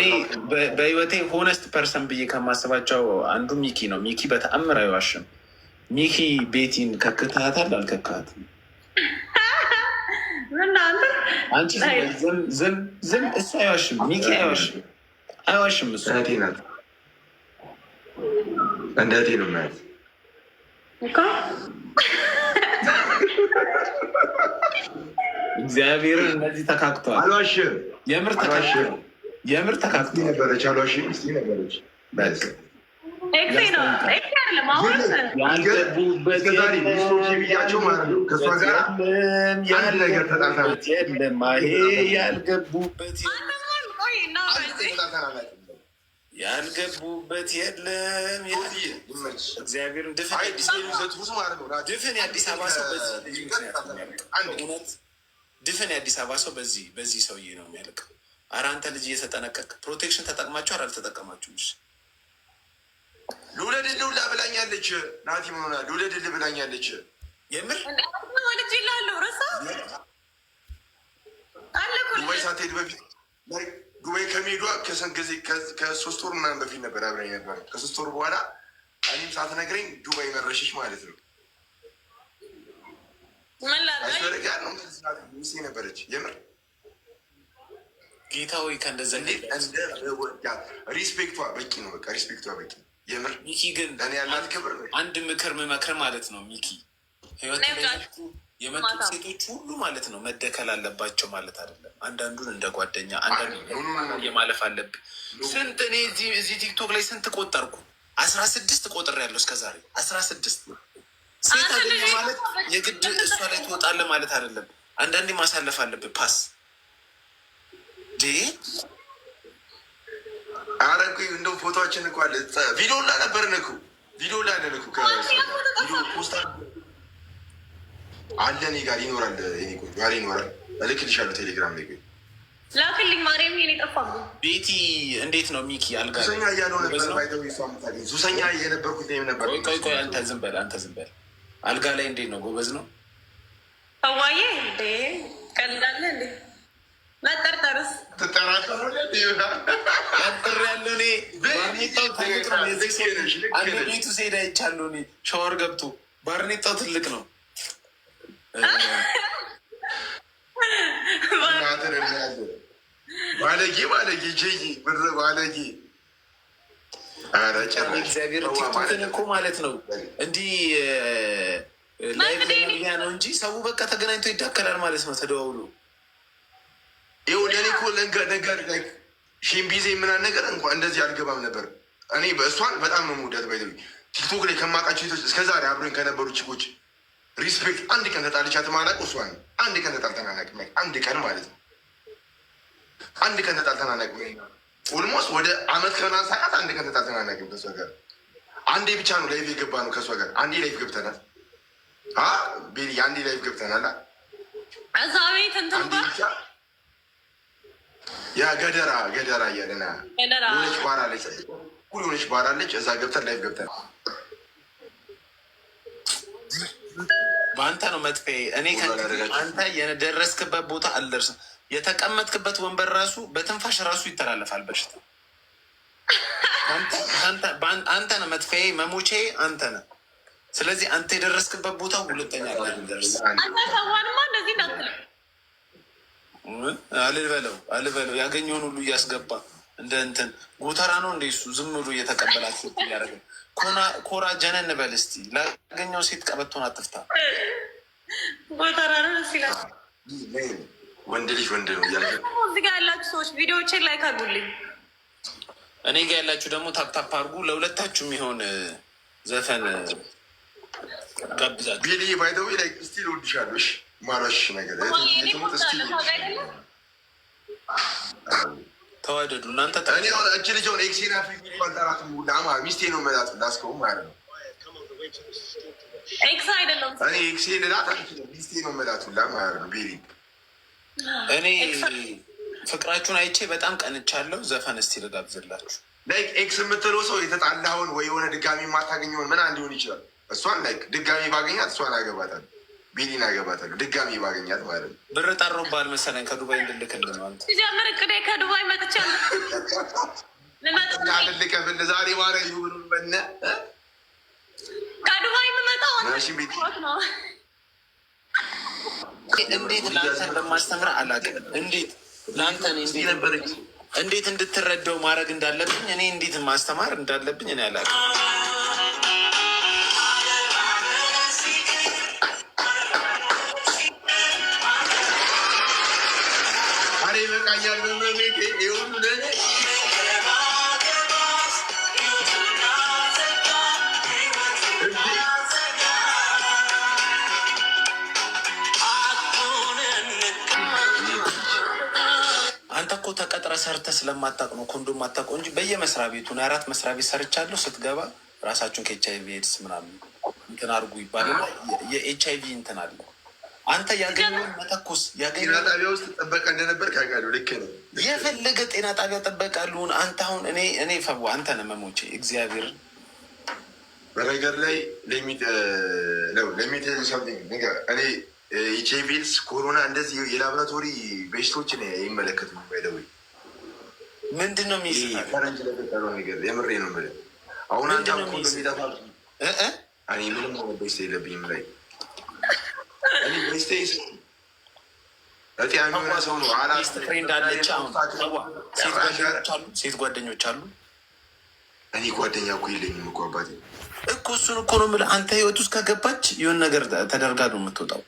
እኔ በህይወቴ ሆነስት ፐርሰን ብዬ ከማስባቸው አንዱ ሚኪ ነው። ሚኪ በተአምር አይዋሽም። ሚኪ ቤቲን ከክትሃታል አልከካትም። አንቺ ዝም እሱ አይዋሽም። ሚኪ አይዋሽም። እሱ እንደቴ ነው ማለት እግዚአብሔርን እነዚህ ተካክተዋል። አልዋሽም። የምር ተካክተዋል ነበረች። አልዋሽም ነበረች። ብያቸው ማለት ነው። ከእሷ ጋር አንድ ነገር ተጣልታለች። ያልገቡበት የለም። እግዚአብሔርን ድፍን የአዲስ አበባ ሰው ድፍን የአዲስ አበባ ሰው በዚህ ሰውዬ ነው የሚያልቀው። ኧረ አንተ ልጅ እየተጠነቀቅ ፕሮቴክሽን ተጠቅማችሁ አልተጠቀማችሁም? ልውለድልህ ሁላ ብላኛለች። ናቲ ሆና ልውለድልህ ብላኛለች። የምር ዱባይ ሳትሄድ በፊት ዱባይ ከመሄዷ ከ3 ወር ምናምን በፊት ነበር አብራኝ ነበር። ከ3 ወር በኋላ እኔም ሳትነግረኝ ዱባይ መረሸሽ ማለት ነው። ሚስቴ ነበረች። የምር ጌታ ወይ ከእንደዘ ሪስፔክቷ በቂ ነው። በቃ ሪስፔክቷ በቂ። የምር ሚኪ ግን ለእኔ ያላት ክብር አንድ ምክር ምመክር ማለት ነው። ሚኪ ህይወት የመጡት ሴቶች ሁሉ ማለት ነው መደከል አለባቸው ማለት አይደለም። አንዳንዱን እንደ ጓደኛ አንዳንዱ የማለፍ አለብህ። ስንት እኔ እዚህ ቲክቶክ ላይ ስንት ቆጠርኩ? 16 ቆጥሬያለሁ እስከዛሬ 16 ሴት አገኘ ማለት የግድ እሷ ላይ ትወጣለህ ማለት አይደለም። አንዳንዴ ማሳለፍ አለብህ። ፓስ አረኩ እንደው ፎቶችን እኮ አለ ቪዲዮ ላ ነበር ነኩ ቪዲዮ ላ ነኩ ፖስታ አለ እኔ ጋር ይኖራል። እኔ ጋር ይኖራል። እልክልሻለሁ ቴሌግራም ላይ ላክልኝ። ማርያም ይሄን የጠፋብኝ ቤቲ እንዴት ነው? ሚኪ አልጋ ሱሰኛ እያለው ነበር። ሱሰኛ የነበርኩት ነበር። ቆይ አንተ ዝም በል አልጋ ላይ እንዴት ነው? ጎበዝ ነው አዋዬ እንዴ? ቀልዳለ እንዴ? መጠርጠርስ ትጠራጠር ያለው እኔ አንድ ቤቱ ሴዳ ይቻለሁ። እኔ ሻወር ገብቶ ባርኔጣው ትልቅ ነው። ባለጌ ብር ባለጌ እግዚአብሔር ቲክቶክን እኮ ማለት ነው እንዲህ ላይቭ ለመግቢያ ነው እንጂ ሰው በቃ ተገናኝቶ ይዳከላል ማለት ነው። ተደዋውሎ ይኸው ለእኔ እኮ ነገር ሺምቢዜ ምናምን ነገር እንኳን እንደዚህ አልገባም ነበር። እኔ በእሷን በጣም ነው የምወዳት። ባይ ቲክቶክ ላይ ከማውቃቸው ሴቶች እስከዛሬ አብሮኝ ከነበሩ ችኮች ሪስፔክት አንድ ቀን ተጣልቻት ማላውቅ እሷን አንድ ቀን ተጣልተን አናውቅም። አንድ ቀን ማለት ነው። አንድ ቀን ተጣልተን አናውቅም። ኦልሞስት ወደ አመት ከምናምን ሳቃት አንድ ቀን ተጣልተን አናውቅም ከእሷ ጋር። አንዴ ብቻ ነው ላይፍ የገባ ነው ከእሷ ጋር። አንዴ ላይፍ ገብተናል። ቤሪ አንዴ ላይፍ ገብተናል። እዛ ቤት እንትን ብቻ ያ ገደራ እያለና ሆነች ባራለች ሁሉ ሆነች ባራለች። እዛ ገብተን ላይፍ ገብተናል። በአንተ ነው መጥፌ። እኔ አንተ የደረስክበት ቦታ አልደርስም። የተቀመጥክበት ወንበር ራሱ በትንፋሽ ራሱ ይተላለፋል በሽታ። አንተ ነህ መጥፌ፣ መሞቼ አንተ ነህ። ስለዚህ አንተ የደረስክበት ቦታ ሁለተኛ ደርስ። አልበለው ያገኘውን ሁሉ እያስገባ እንደ እንትን ጎተራ ነው እንደ እሱ ዝም ብሎ እየተቀበላችሁ እያደረገ ኮራ ጀነን በል እስቲ። ላገኘው ሴት ቀበቶን አትፍታ። ጎተራ ነው ሲላል ወንድ ልጅ ወንድ ነው እያለ እዚህ ጋር ያላችሁ ሰዎች ቪዲዮዎችን ላይክ አድርጉልኝ። እኔ ጋር ያላችሁ ደግሞ ታፕታፕ አድርጉ። ለሁለታችሁ የሚሆን ዘፈን ጋብዛችሁ። ቤሊ ባይደዊ ላይ ስቲል ወድሻለሽ ማራሽ ነገር ተዋደዱ እናንተ። እች ልጅ ሆነ ኤክሴና ጠራት ዳማ ሚስቴ ነው መላት ላስከው ማለት ነው። ኤክስ አይደለም እኔ ኤክሴ ልላት ሚስቴ ነው መላት ሁላ ማለት ነው። ቤሊ እኔ ፍቅራችሁን አይቼ በጣም ቀንቻለሁ። ዘፈን እስቲ ልጋብዝላችሁ። ላይክ ኤክስ የምትለው ሰው የተጣላኸውን ወይ የሆነ ድጋሚ የማታገኘውን ምናምን ሊሆን ይችላል። እሷን ላይክ ድጋሚ ባገኛት እሷን አገባታል። ቤሊን አገባታለሁ ድጋሚ ባገኛት ማለት ነው። ብር ጠሮብሃል መሰለኝ ከዱባይ እንድልክልህ ነው። አንተ ሲጀምር እቅዴ ከዱባይ መጥቻለሁ። ልቀብል ዛሬ ማረ ይሁን በነ ከዱባይ የምመጣው ነው። እንዴት ለአንተ እንደማስተምር አላውቅም። እንዴት ለአንተ እንዴት እንድትረዳው ማድረግ እንዳለብኝ እኔ እንዴት ማስተማር እንዳለብኝ እኔ አላውቅም። አሬ በቃኛል በመቤቴ ይሁኑ ለኔ አንተ እኮ ተቀጥረ ሰርተ ስለማታውቅ ነው ኮንዶም ማታውቀው እንጂ በየመስሪያ ቤቱ 4 መስሪያ ቤት ሰርቻለሁ። ስትገባ ራሳችሁን ከኤችአይቪ ኤድስ ምናምን እንትን አድርጉ ይባላል። የኤችአይቪ እንትን አለ። አንተ ያገኘውን መተኮስ ጤና ጣቢያ ውስጥ ጥበቃ እንደነበር ካውቃለሁ። ልክ ነው። የፈለገ ጤና ጣቢያ ጥበቃ ልሁን። አንተ አሁን እኔ ፈዋ አንተ ነህ መሞቼ እግዚአብሔር በነገር ላይ ለሚት ሳምቲንግ እኔ ኤችአይቪ ኤድስ ኮሮና እንደዚህ የላቦራቶሪ በሽቶችን ይመለከት ነው። ባይደዌ ምንድን ነው ፈረንጅ ለፈጠረው ነገር የምሬ ነው የምልህ። አሁን አንተ እኮ እንደሚጠፋ እኔ ምንም በሽታ የለብኝም ላይ እኔ በሽታ በጤና የሚሆነ ሰው ነው። ፍሬንድ አለች አሁን ሴት ጓደኞች አሉ። እኔ ጓደኛ እኮ የለኝም እኮ አባቴ እኮ እሱን እኮ ነው የምልህ። አንተ ህይወት ውስጥ ከገባች የሆነ ነገር ተደርጋ ነው የምትወጣው።